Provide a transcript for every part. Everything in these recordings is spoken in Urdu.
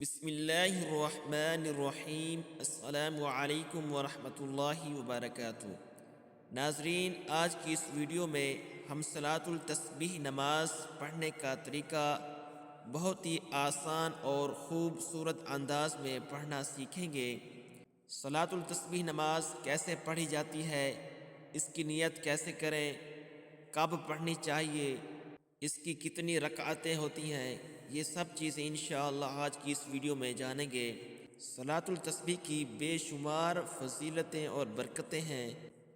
بسم اللہ الرحمن الرحیم۔ السلام علیکم ورحمۃ اللہ وبرکاتہ۔ ناظرین، آج کی اس ویڈیو میں ہم صلاۃ التسبیح نماز پڑھنے کا طریقہ بہت ہی آسان اور خوبصورت انداز میں پڑھنا سیکھیں گے۔ صلاۃ التسبیح نماز کیسے پڑھی جاتی ہے، اس کی نیت کیسے کریں، کب پڑھنی چاہیے، اس کی کتنی رکعتیں ہوتی ہیں، یہ سب چیزیں انشاءاللہ آج کی اس ویڈیو میں جانیں گے۔ صلاۃ التسبیح کی بے شمار فضیلتیں اور برکتیں ہیں۔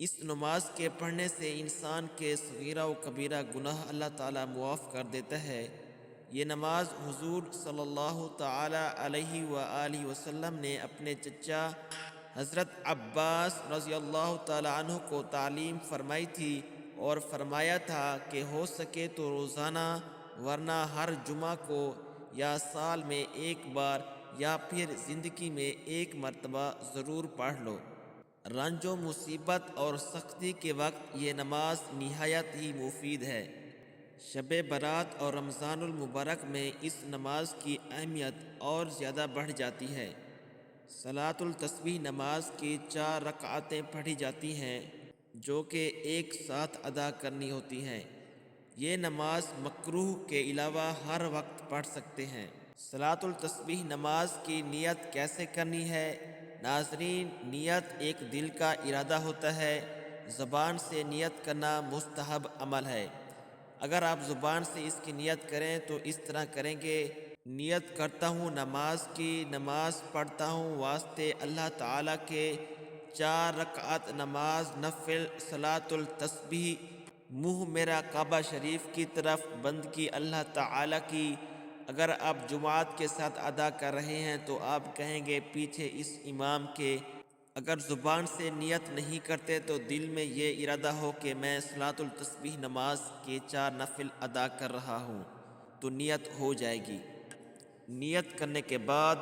اس نماز کے پڑھنے سے انسان کے صغیرہ و کبیرہ گناہ اللہ تعالیٰ معاف کر دیتا ہے۔ یہ نماز حضور صلی اللہ تعالیٰ علیہ وآلہ وسلم نے اپنے چچا حضرت عباس رضی اللہ تعالیٰ عنہ کو تعلیم فرمائی تھی اور فرمایا تھا کہ ہو سکے تو روزانہ ورنہ ہر جمعہ کو یا سال میں ایک بار یا پھر زندگی میں ایک مرتبہ ضرور پڑھ لو۔ رنج و مصیبت اور سختی کے وقت یہ نماز نہایت ہی مفید ہے۔ شب برات اور رمضان المبارک میں اس نماز کی اہمیت اور زیادہ بڑھ جاتی ہے۔ صلاۃ التسبیح نماز کی 4 رکعتیں پڑھی جاتی ہیں جو کہ ایک ساتھ ادا کرنی ہوتی ہیں۔ یہ نماز مکروہ کے علاوہ ہر وقت پڑھ سکتے ہیں۔ صلاۃ التسبیح نماز کی نیت کیسے کرنی ہے؟ ناظرین، نیت ایک دل کا ارادہ ہوتا ہے، زبان سے نیت کرنا مستحب عمل ہے۔ اگر آپ زبان سے اس کی نیت کریں تو اس طرح کریں گے: نیت کرتا ہوں نماز کی، نماز پڑھتا ہوں واسطے اللہ تعالیٰ کے، 4 رکعت نماز نفل صلاۃ التسبیح، منہ میرا کعبہ شریف کی طرف، بندگی اللہ تعالیٰ کی۔ اگر آپ جماعت کے ساتھ ادا کر رہے ہیں تو آپ کہیں گے پیچھے اس امام کے۔ اگر زبان سے نیت نہیں کرتے تو دل میں یہ ارادہ ہو کہ میں صلاۃ التسبیح نماز کے 4 نفل ادا کر رہا ہوں تو نیت ہو جائے گی۔ نیت کرنے کے بعد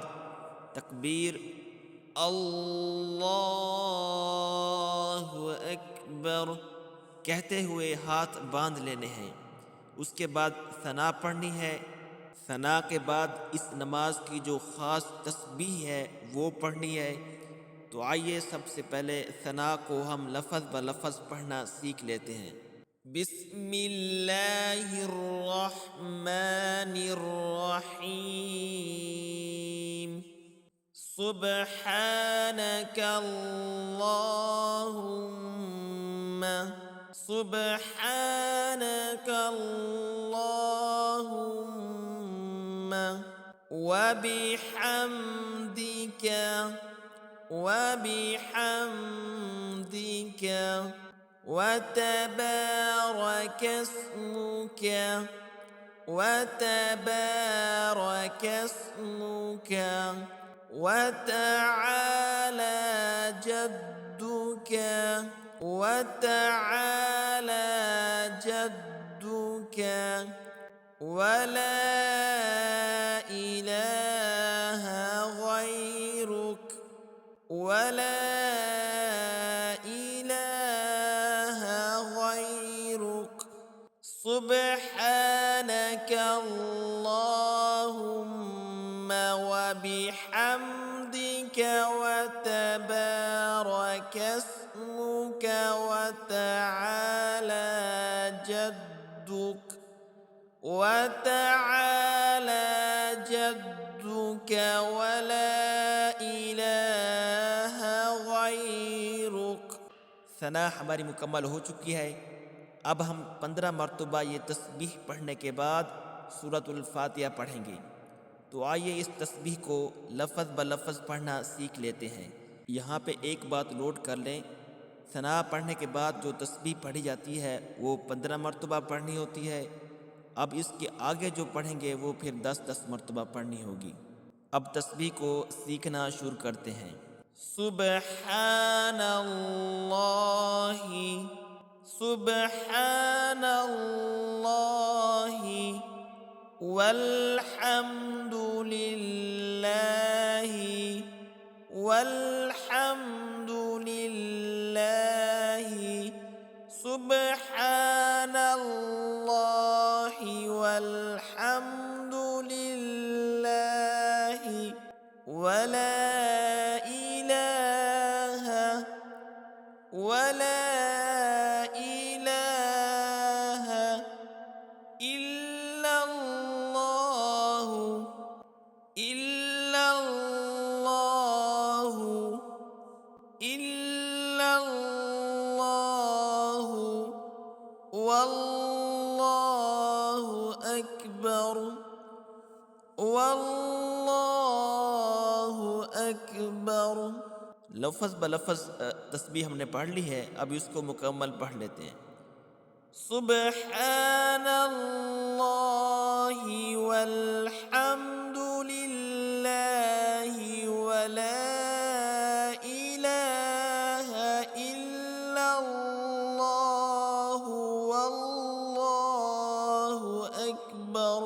تکبیر، اللہ اکبر کہتے ہوئے ہاتھ باندھ لینے ہیں۔ اس کے بعد ثنا پڑھنی ہے۔ ثنا کے بعد اس نماز کی جو خاص تسبیح ہے وہ پڑھنی ہے۔ تو آئیے سب سے پہلے ثنا کو ہم لفظ بلفظ پڑھنا سیکھ لیتے ہیں۔ بسم اللہ الرحمن الرحیم۔ سبحانک اللہم، سبحانک اللہم وبحمدک، وبحمدک وتبارک اسمک، وتبارک اسمک وتعالى جدك، وتعالى جدك ولا إله غيرك، ولا إله غيرك، سبحانك اللهم وبحمدك وتبارك اسمك وتعالى جدك، وتعالى جدك ولا إله غيرك۔ ثنا ہماری مکمل ہو چکی ہے۔ اب ہم 15 مرتبہ یہ تسبیح پڑھنے کے بعد سورۃ الفاتحہ پڑھیں گے۔ تو آئیے اس تسبیح کو لفظ بلفظ پڑھنا سیکھ لیتے ہیں۔ یہاں پہ ایک بات نوٹ کر لیں، ثنا پڑھنے کے بعد جو تسبیح پڑھی جاتی ہے وہ 15 مرتبہ پڑھنی ہوتی ہے۔ اب اس کے آگے جو پڑھیں گے وہ پھر 10 مرتبہ پڑھنی ہوگی۔ اب تسبیح کو سیکھنا شروع کرتے ہیں۔ سبحان اللہ، سبحان اللہ والحمد للہ، والحمد للہ، سبحان اللہ والحمد للہ ولا إله إلا الله إلا الله إلا الله والله أكبر والله أكبر. لفظ بلفظ تسبیح ہم نے پڑھ لی ہے، اب اس کو مکمل پڑھ لیتے ہیں. سبحان اللہ والحمد للہ ولا الہ الا اللہ واللہ اکبر.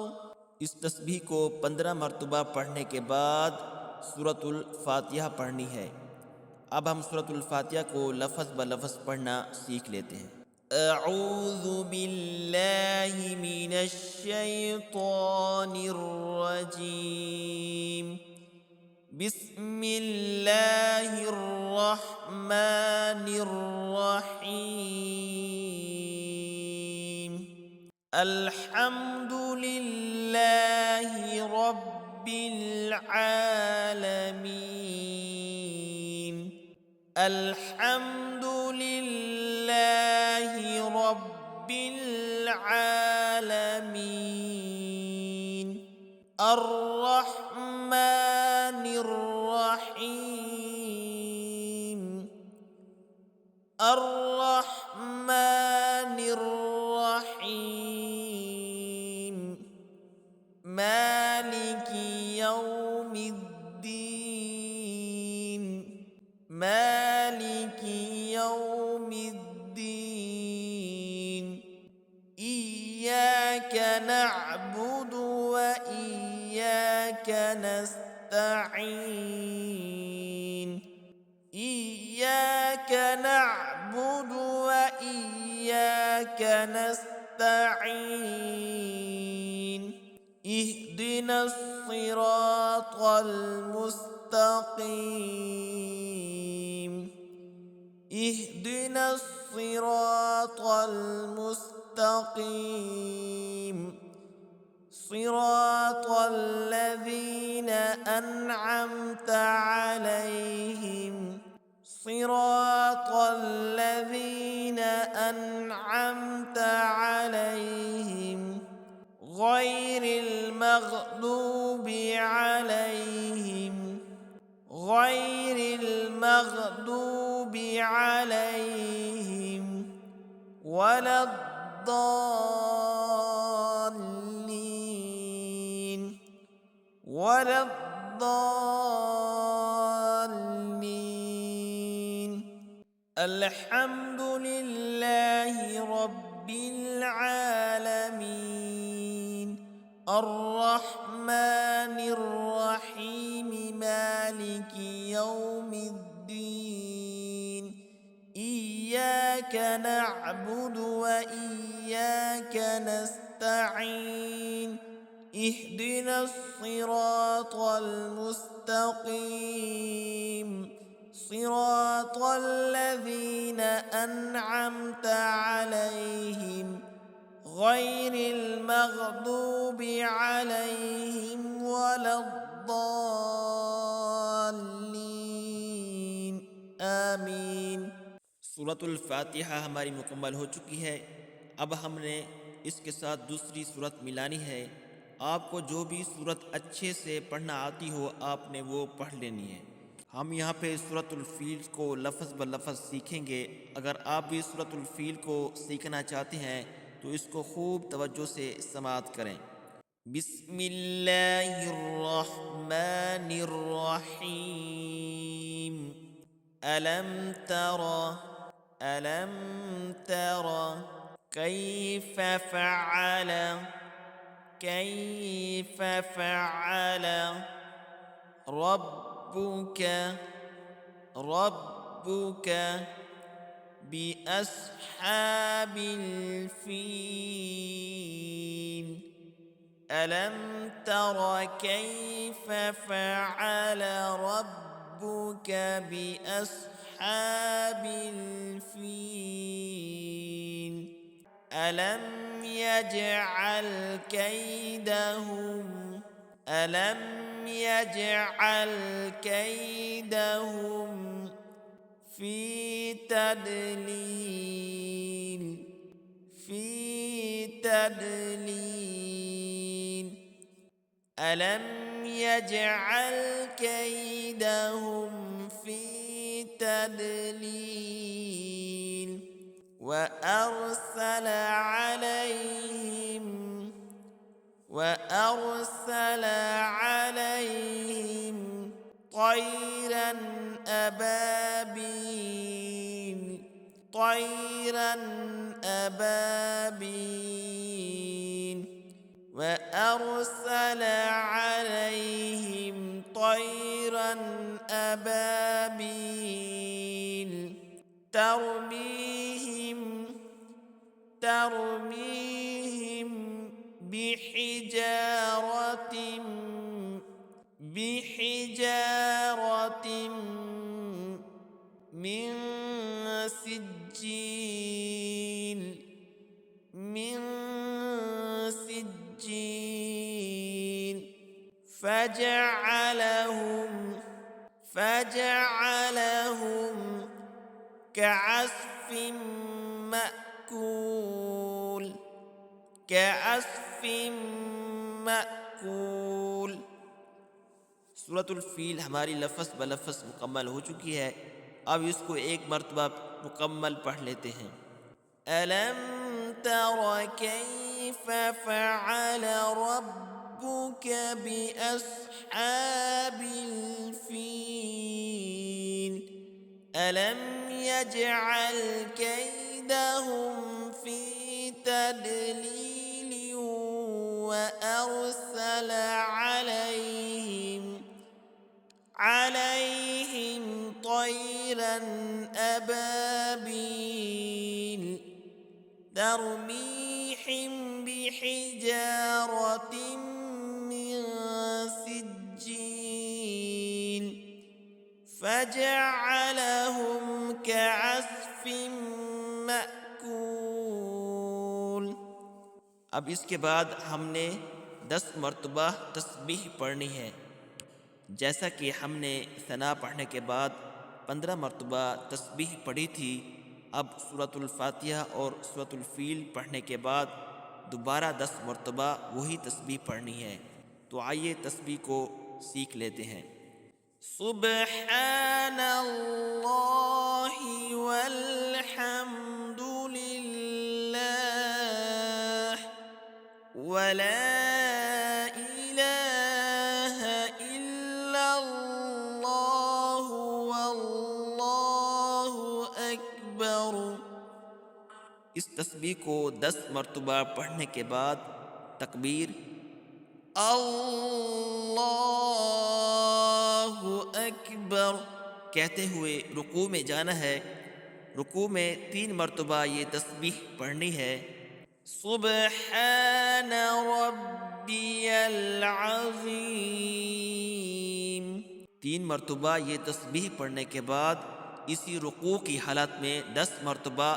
اس تسبیح کو 15 مرتبہ پڑھنے کے بعد سورۃ الفاتحہ پڑھنی ہے. اب ہم سورۃ الفاتحہ کو لفظ بلفظ پڑھنا سیکھ لیتے ہیں. اعوذ باللہ من الشیطان الرجیم. بسم اللہ الرحمن الرحیم. الحمد للہ رب العالمین. الحمد للہ رب العالمین. الرحمن الرحیم. الرحمن الرحیم. مالک یوم الدین. مالک یوم الدین. ایاک نعبد وإیاک نستعین. ایاک نعبد وإیاک نستعین. اهدنا الصراط المستقیم. اهدنا الصراط المستقیم. صراط الذين أنعمت عليهم. صراط الذين أنعمت عليهم غير المغضوب عليهم. غير المغضوب عليهم ولا الضالين. ولا الضالين. الحمد لله رب العالمين. الرحمن الرحيم. مالك يوم الدين. إياك نعبد وإياك نستعين. اهدنا الصراط المستقيم. صراط الذين أنعمت عليهم غير المغضوب عليهم ولا الضالين. آمین. سورۃ الفاتحہ ہماری مکمل ہو چکی ہے. اب ہم نے اس کے ساتھ دوسری سورت ملانی ہے. آپ کو جو بھی سورت اچھے سے پڑھنا آتی ہو آپ نے وہ پڑھ لینی ہے. ہم یہاں پہ سورۃ الفیل کو لفظ بلفظ سیکھیں گے. اگر آپ بھی سورۃ الفیل کو سیکھنا چاہتے ہیں تو اس کو خوب توجہ سے سماعت کریں. بسم اللہ الرحمن الرحیم. ألم تر كيف فعل ربك بأصحاب الفيل. ألم تر كيف فعل ربك بأصحاب الفيل ألم يجعل كيدهم في تدليل ألم يجعل كيدهم في تدليل وأرسل عليهم طيرا أبابيل وأرسل عليهم طيرا أبابيل ترميهم بحجارة من سجيل فجعلهم كعصف مأكول سورۃ الفیل ہماری لفظ بلفظ مکمل ہو چکی ہے. اب اس کو ایک مرتبہ مکمل پڑھ لیتے ہیں. ألم تر كيف فعل ربك بأصحاب الفيل ألم يجعل كيدهم في تدليل وأرسل عليهم طيرا أبابيل ترميهم بحجارة من سجيل فجعلهم كعصف مأكول. اب اس کے بعد ہم نے 10 مرتبہ تسبیح پڑھنی ہے. جیسا کہ ہم نے ثنا پڑھنے کے بعد 15 مرتبہ تسبیح پڑھی تھی، اب سورۃ الفاتحہ اور سورۃ الفیل پڑھنے کے بعد دوبارہ 10 مرتبہ وہی تسبیح پڑھنی ہے. تو آئیے تسبیح کو سیکھ لیتے ہیں. سبحان اللہ والحمد للہ ولا الہ الا اللہ واللہ اکبر. اس تسبیح کو 10 مرتبہ پڑھنے کے بعد تکبیر اللہ اکبر کہتے ہوئے رکوع میں جانا ہے. رکوع میں 3 مرتبہ یہ تسبیح پڑھنی ہے. سبحان ربی العظیم 3 مرتبہ یہ تسبیح پڑھنے کے بعد اسی رکوع کی حالت میں 10 مرتبہ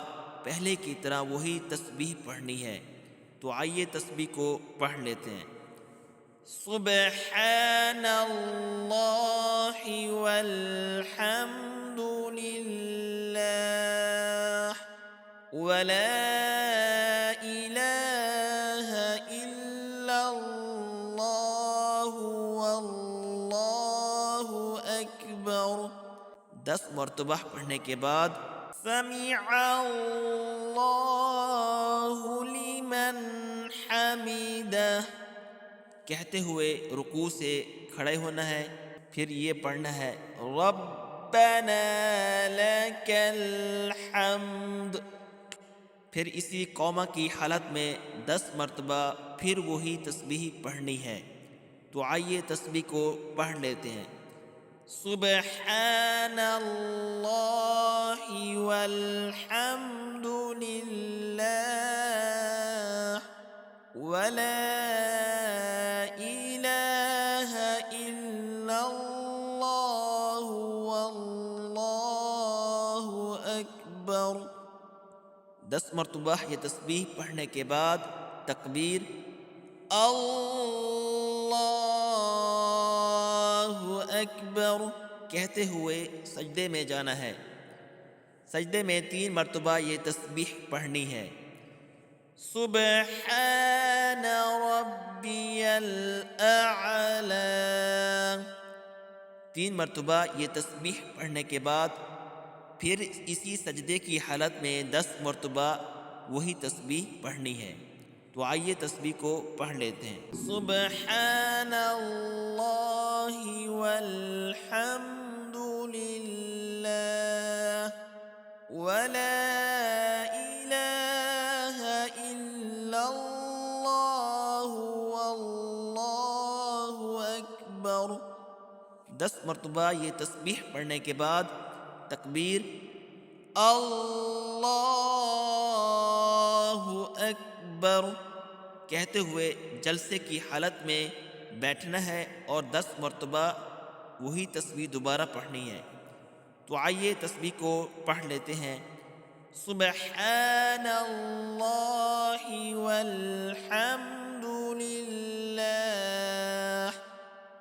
پہلے کی طرح وہی تسبیح پڑھنی ہے. تو آئیے تسبیح کو پڑھ لیتے ہیں. سبحان اللہ والحمد للہ ولا الہ الا اللہ واللہ اکبر 10 مرتبہ پڑھنے کے بعد سمع اللہ لمن حمدہ کہتے ہوئے رکوع سے کھڑے ہونا ہے. پھر یہ پڑھنا ہے ربنا لک الحمد. پھر اسی قوما کی حالت میں 10 مرتبہ پھر وہی تسبیح پڑھنی ہے. تو آئیے تسبیح کو پڑھ لیتے ہیں. سبحان اللہ والحمد للہ ولا 10 مرتبہ یہ تسبیح پڑھنے کے بعد تکبیر اللہ اکبر کہتے ہوئے سجدے میں جانا ہے۔ سجدے میں 3 مرتبہ یہ تسبیح پڑھنی ہے۔ سبحان ربی الاعلی 3 مرتبہ یہ تسبیح پڑھنے کے بعد پھر اسی سجدے کی حالت میں 10 مرتبہ وہی تسبیح پڑھنی ہے۔ تو آئیے تسبیح کو پڑھ لیتے ہیں۔ سبحان اللہ والحمد للہ ولا الہ الا اللہ واللہ اکبر 10 مرتبہ یہ تسبیح پڑھنے کے بعد تکبیر اللہ اکبر کہتے ہوئے جلسے کی حالت میں بیٹھنا ہے اور 10 مرتبہ وہی تسبیح دوبارہ پڑھنی ہے۔ تو آئیے تسبیح کو پڑھ لیتے ہیں۔ سبحان اللہ والحمد للہ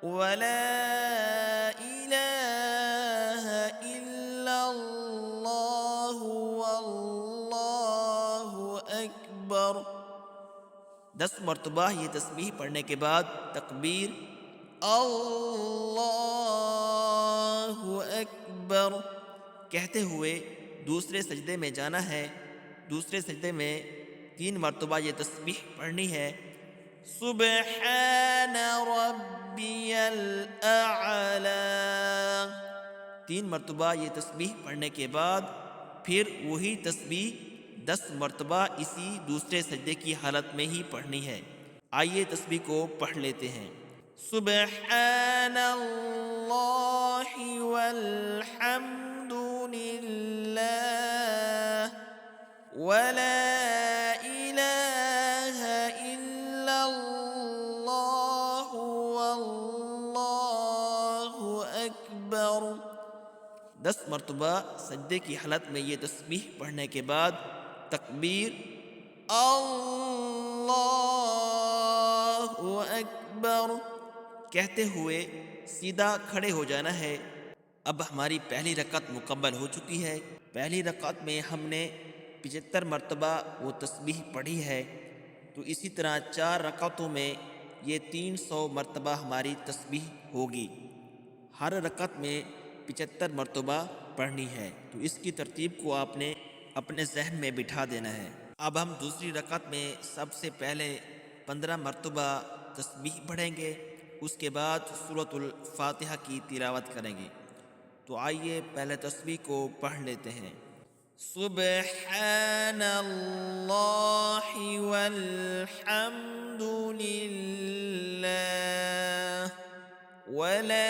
ولا الہ الا اللہ واللہ اکبر 10 مرتبہ یہ تسبیح پڑھنے کے بعد تکبیر اللہ اکبر کہتے ہوئے دوسرے سجدے میں جانا ہے۔ دوسرے سجدے میں 3 مرتبہ یہ تسبیح پڑھنی ہے۔ سبحان ربی الاعلی 3 مرتبہ یہ تسبیح پڑھنے کے بعد پھر وہی تسبیح 10 مرتبہ اسی دوسرے سجدے کی حالت میں ہی پڑھنی ہے۔ آئیے تسبیح کو پڑھ لیتے ہیں۔ سبحان اللہ والحمد للہ ولا الہ الا اللہ واللہ اکبر 10 مرتبہ سجدے کی حالت میں یہ تسبیح پڑھنے کے بعد تکبیر اللہ اکبر کہتے ہوئے سیدھا کھڑے ہو جانا ہے۔ اب ہماری پہلی رکعت مکمل ہو چکی ہے۔ پہلی رکعت میں ہم نے 75 مرتبہ وہ تسبیح پڑھی ہے، تو اسی طرح 4 رکعتوں میں یہ 300 مرتبہ ہماری تسبیح ہوگی۔ ہر رکعت میں 75 مرتبہ پڑھنی ہے، تو اس کی ترتیب کو آپ نے اپنے ذہن میں بٹھا دینا ہے۔ اب ہم دوسری رکعت میں سب سے پہلے 15 مرتبہ تسبیح پڑھیں گے، اس کے بعد سورۃ الفاتحہ کی تلاوت کریں گے۔ تو آئیے پہلے تسبیح کو پڑھ لیتے ہیں۔ سبحان اللہ والحمد للہ ولا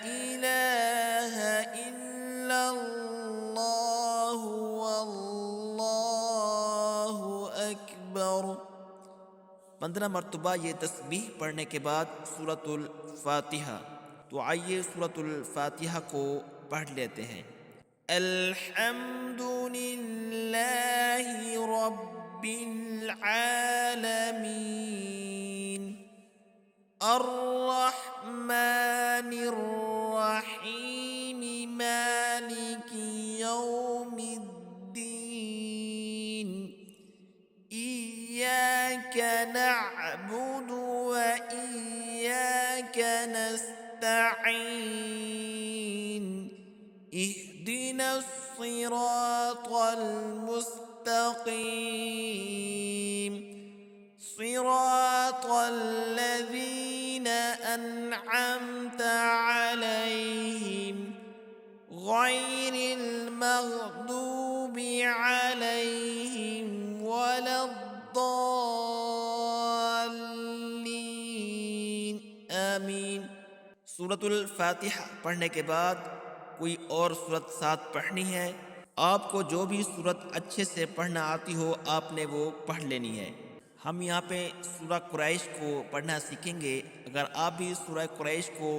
الہ الا اللہ واللہ اکبر 15 مرتبہ یہ تسبیح پڑھنے کے بعد سورۃ الفاتحہ۔ تو آئیے سورۃ الفاتحہ کو پڑھ لیتے ہیں۔ الحمد للہ رب العالمین الرحمن الرحیم مالک یوم الدین إياك نعبد وإياك نستعين اهدنا الصراط المستقيم صراط الذين أنعمت عليهم غير المغضوب عليهم ولا الضالین آمین۔ سورۃ الفاتحہ پڑھنے کے بعد کوئی اور سورت ساتھ پڑھنی ہے۔ آپ کو جو بھی سورت اچھے سے پڑھنا آتی ہو آپ نے وہ پڑھ لینی ہے۔ ہم یہاں پہ سورہ قریش کو پڑھنا سیکھیں گے۔ اگر آپ بھی سورہ قریش کو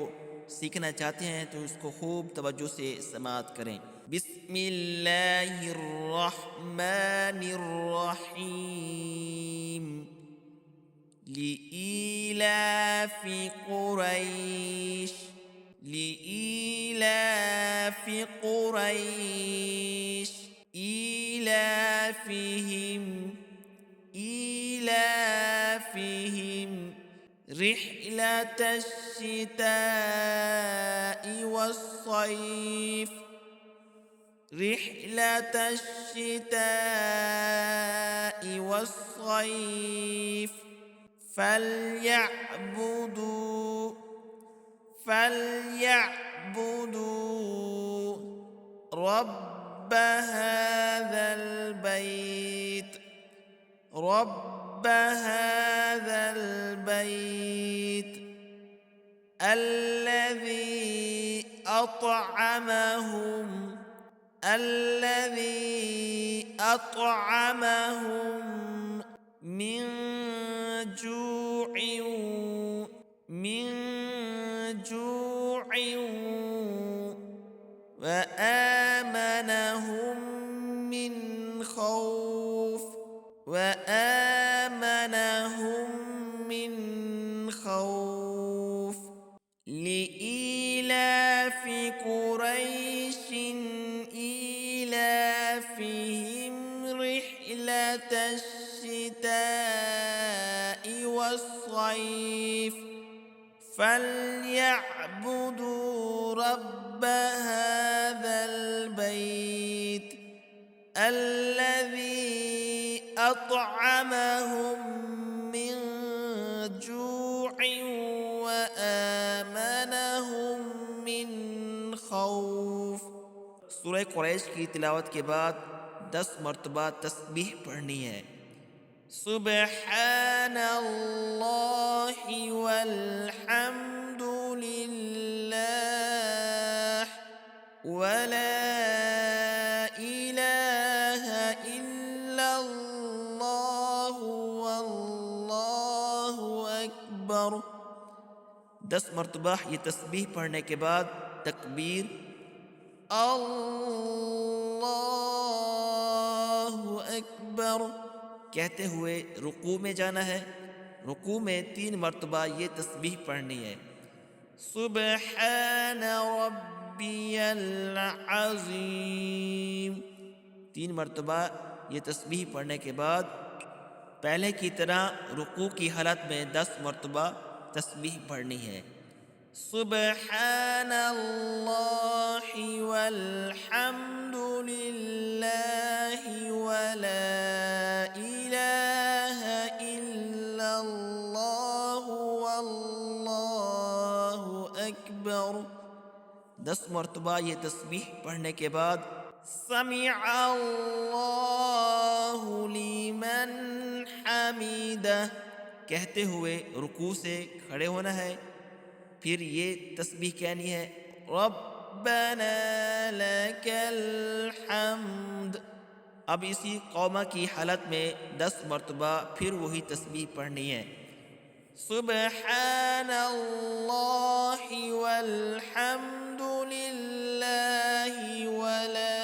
سیکھنا چاہتے ہیں تو اس کو خوب توجہ سے سماعت کریں۔ بسم اللہ الرحمن الرحیم لإيلاف قريش لإيلاف قريش إيلافهم رحلة الشتاء والصيف رحلة الشتاء والصيف فليعبدوا رب هذا البيت الذي أطعمهم من جوع وآمنهم من خوف لإيلاف قريش إيلافهم رحلة الشتاء والصيف فليعبدوا رب هذا البيت الذي أطعمهم من جوع وآمنهم من خوف۔ سورہ قریش کی تلاوت کے بعد 10 مرتبہ تسبیح پڑھنی ہے۔ سبحان اللہ والحمد للہ ولا الہ الا اللہ واللہ اکبر۔ 10 مرتبہ یہ تسبیح پڑھنے کے بعد تکبیر اللہ اکبر کہتے ہوئے رکوع میں جانا ہے۔ رکوع میں 3 مرتبہ یہ تسبیح پڑھنی ہے۔ سبحان ربی العظیم 3 مرتبہ یہ تسبیح پڑھنے کے بعد پہلے کی طرح رکوع کی حالت میں 10 مرتبہ تسبیح پڑھنی ہے۔ سبحان اللہ والحمد للہ ولا الہ الا اللہ واللہ اکبر۔ 10 مرتبہ یہ تسبیح پڑھنے کے بعد سمع اللہ لمن حمیدہ کہتے ہوئے رکوع سے کھڑے ہونا ہے۔ پھر یہ تسبیح کہنی ہے ربنا لک الحمد۔ اب اسی قومہ کی حالت میں 10 مرتبہ پھر وہی تسبیح پڑھنی ہے۔ سبحان اللہ والحمد للہ ولا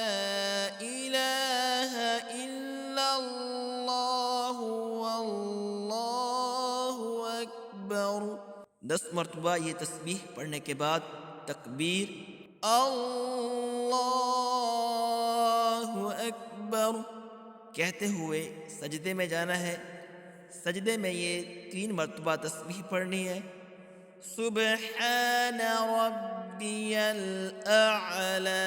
الہ الا اللہ واللہ اکبر۔ 10 مرتبہ یہ تسبیح پڑھنے کے بعد تکبیر اللہ اکبر کہتے ہوئے سجدے میں جانا ہے۔ سجدے میں یہ 3 مرتبہ تسبیح پڑھنی ہے۔ سبحان ربی الاعلی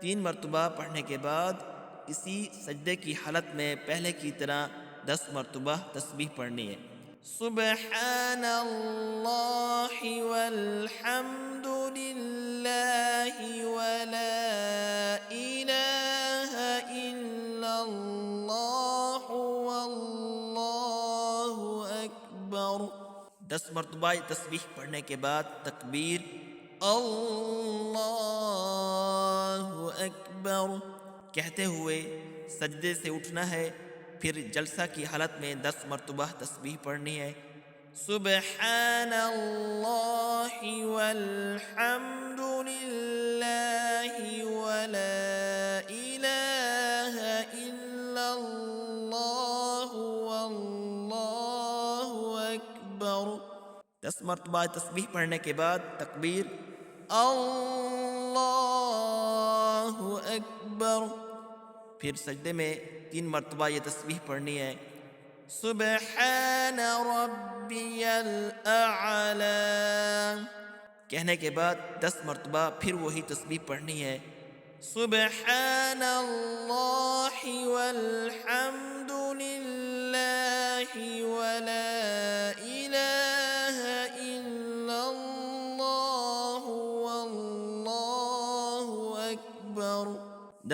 3 مرتبہ پڑھنے کے بعد اسی سجدے کی حالت میں پہلے کی طرح 10 مرتبہ تسبیح پڑھنی ہے۔ سبحان اللہ والحمد للہ ولا الہ الا اللہ واللہ اکبر۔ 10 مرتبہ یہ تسبیح پڑھنے کے بعد تکبیر اللہ اکبر کہتے ہوئے سجدے سے اٹھنا ہے۔ پھر جلسہ کی حالت میں 10 مرتبہ تسبیح پڑھنی ہے۔ سبحان اللہ والحمد للہ مرتبہ تسبیح پڑھنے کے بعد تکبیر، اللہ اکبر. پھر سجدے میں 3 مرتبہ یہ تسبیح پڑھنی ہے، سبحان ربی الاعلی. کہنے کے بعد 10 مرتبہ پھر وہی تسبیح پڑھنی ہے، سبحان اللہ والحمد للہ ولا الہ الا اللہ واللہ اکبر.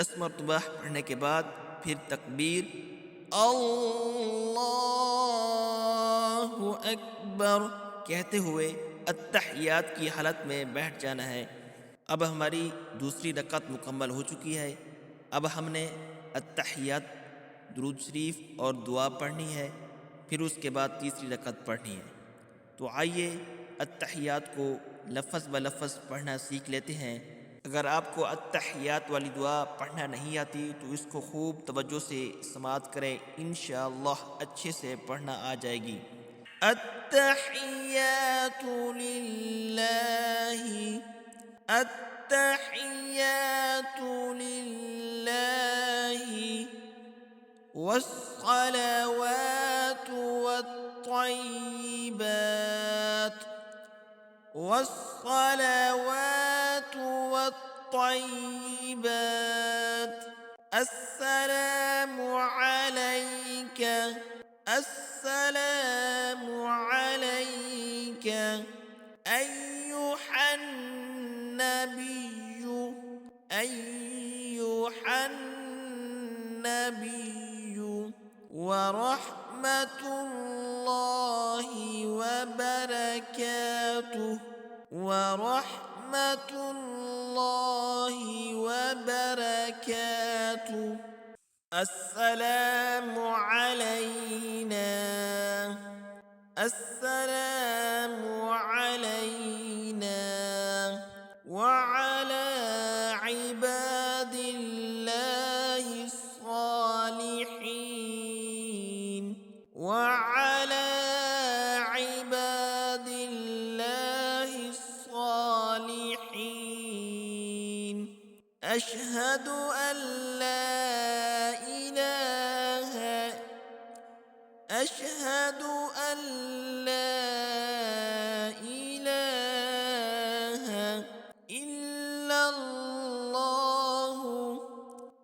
10 مرتبہ پڑھنے کے بعد پھر تکبیر، اللہ اکبر کہتے ہوئے التحیات کی حالت میں بیٹھ جانا ہے. اب ہماری دوسری رکعت مکمل ہو چکی ہے. اب ہم نے التحیات، درود شریف اور دعا پڑھنی ہے، پھر اس کے بعد تیسری رکعت پڑھنی ہے. تو آئیے التحیات کو لفظ بلفظ پڑھنا سیکھ لیتے ہیں. اگر آپ کو التحیات والی دعا پڑھنا نہیں آتی تو اس کو خوب توجہ سے سماعت کریں، انشاءاللہ اچھے سے پڑھنا آ جائے گی. التحیات للہ، التحیات للہ والصلوات والطیبات، والصلوات والطیبات. السلام علیک، السلام علیک ایہا النبی، ایہا النبی ورحمۃ اللہ وبرکاتہ، ورحمۃ اللہ وبرکاتہ. السلام علینا، السلام علینا وعلى عباد الله الصالحين، وعلى عباد الله الصالحين. أشهد أن لا إله، أشهد أن لا إله إلا الله،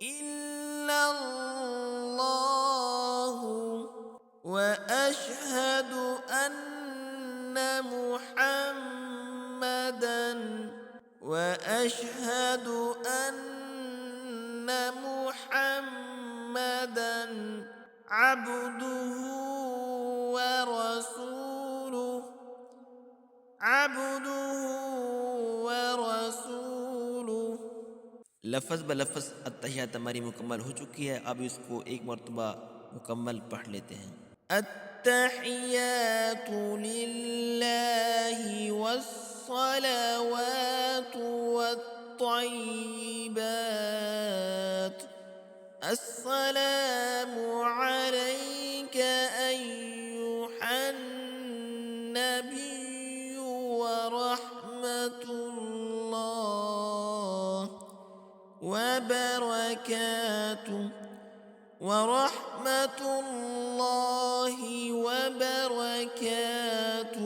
إلا الله وأشهد أن محمدا، وأشهد أن محمدا عبده ورسوله، عبده ورسوله. لفظ بلفظ التحیات ہماری مکمل ہو چکی ہے. اب اس کو ایک مرتبہ مکمل پڑھ لیتے ہیں. التحیات للہ والصلوات والطیبات. السلام علیک ایہا النبی ورحمۃ اللہ وبرکاتہ، ورحمۃ اللہ وبرکاتہ.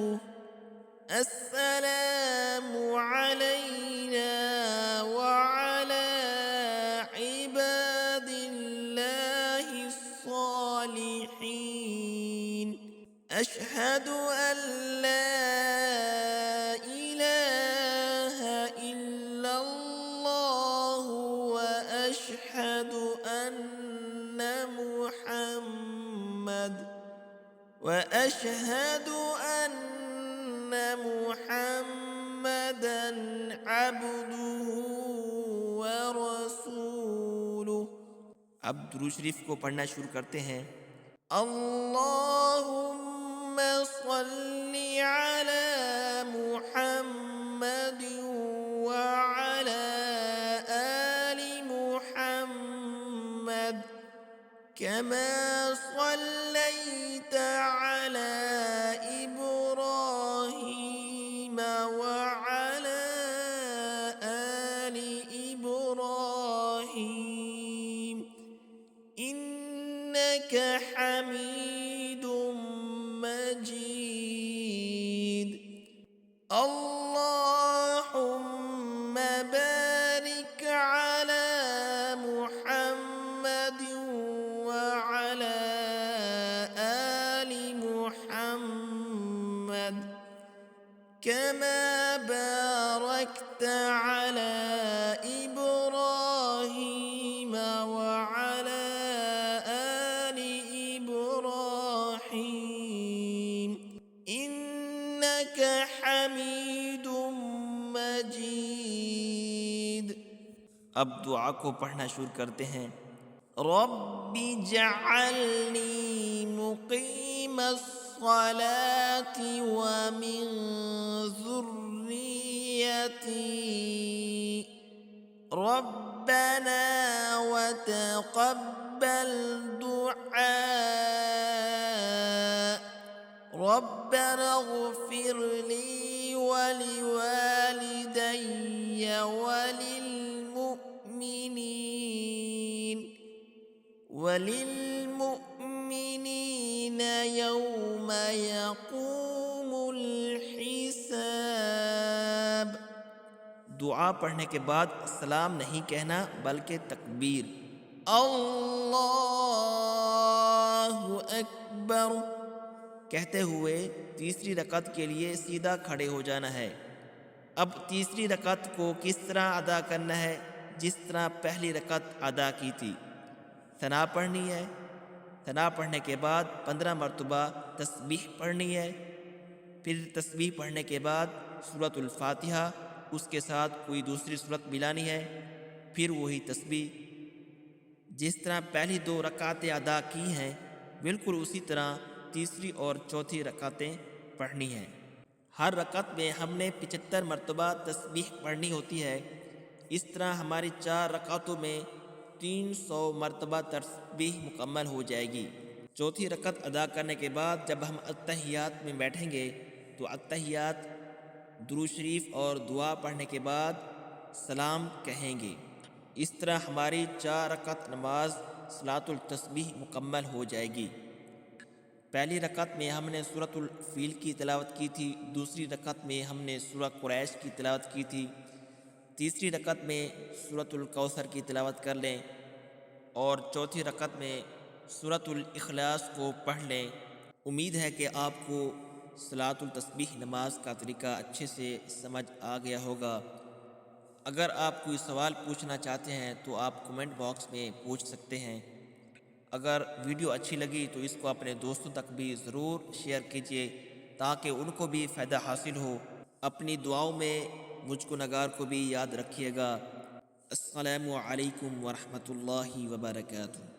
السلام علینا وعلى عباد الله الصالحين. أشهد أن لا إله إلا الله وأشهد أن محمد، وأشهد أن محمدا عبده ورسوله. اب درود شریف کو پڑھنا شروع کرتے ہیں. اللہم صل علی محمد وعلى آل محمد كما صليت على إبراهيم حميد مجيد. اللهم بارك على محمد وعلى آل محمد كما باركت على إبراهيم وعلى آل إبراهيم إنك حميد مجيد. اب دعا کو پڑھنا شروع کرتے ہیں. رب اجعلنی مقیم الصلاة ومن ذریتی ربنا وتقبل دعاء ربنا اغفر لي ولوالدي وللمؤمنين يوم يقوم الحساب. دعا پڑھنے کے بعد سلام نہیں کہنا بلکہ تکبیر. اللہ اکبر کہتے ہوئے تیسری رکعت کے لیے سیدھا کھڑے ہو جانا ہے. اب تیسری رکعت کو کس طرح ادا کرنا ہے؟ جس طرح پہلی رکعت ادا کی تھی. ثنا پڑھنی ہے. ثنا پڑھنے کے بعد 15 مرتبہ تسبیح پڑھنی ہے. پھر تسبیح پڑھنے کے بعد سورۃ الفاتحہ، اس کے ساتھ کوئی دوسری سورت ملانی ہے. پھر وہی تسبیح جس طرح پہلی 2 رکعتیں ادا کی ہیں بالکل اسی طرح تیسری اور چوتھی رکعتیں پڑھنی ہیں. ہر رکعت میں ہم نے 75 مرتبہ تسبیح پڑھنی ہوتی ہے. اس طرح ہماری 4 رکعتوں میں 300 مرتبہ تسبیح مکمل ہو جائے گی. چوتھی رکعت ادا کرنے کے بعد جب ہم اتحیات میں بیٹھیں گے تو اتحیات، درود شریف اور دعا پڑھنے کے بعد سلام کہیں گے. اس طرح ہماری 4 رکعت نماز صلاۃ التسبیح مکمل ہو جائے گی. پہلی رکعت میں ہم نے سورۃ الفیل کی تلاوت کی تھی. دوسری رکعت میں ہم نے سورہ قریش کی تلاوت کی تھی. تیسری رکعت میں سورۃ الکوثر کی تلاوت کر لیں اور چوتھی رکعت میں سورۃ الاخلاص کو پڑھ لیں. امید ہے کہ آپ کو صلاۃ التسبیح نماز کا طریقہ اچھے سے سمجھ آ گیا ہوگا. اگر آپ کوئی سوال پوچھنا چاہتے ہیں تو آپ کمنٹ باکس میں پوچھ سکتے ہیں. اگر ویڈیو اچھی لگی تو اس کو اپنے دوستوں تک بھی ضرور شیئر کیجیے تاکہ ان کو بھی فائدہ حاصل ہو. اپنی دعاؤں میں مجھ کو نگار کو بھی یاد رکھیے گا. السلام علیکم ورحمۃ اللہ وبرکاتہ.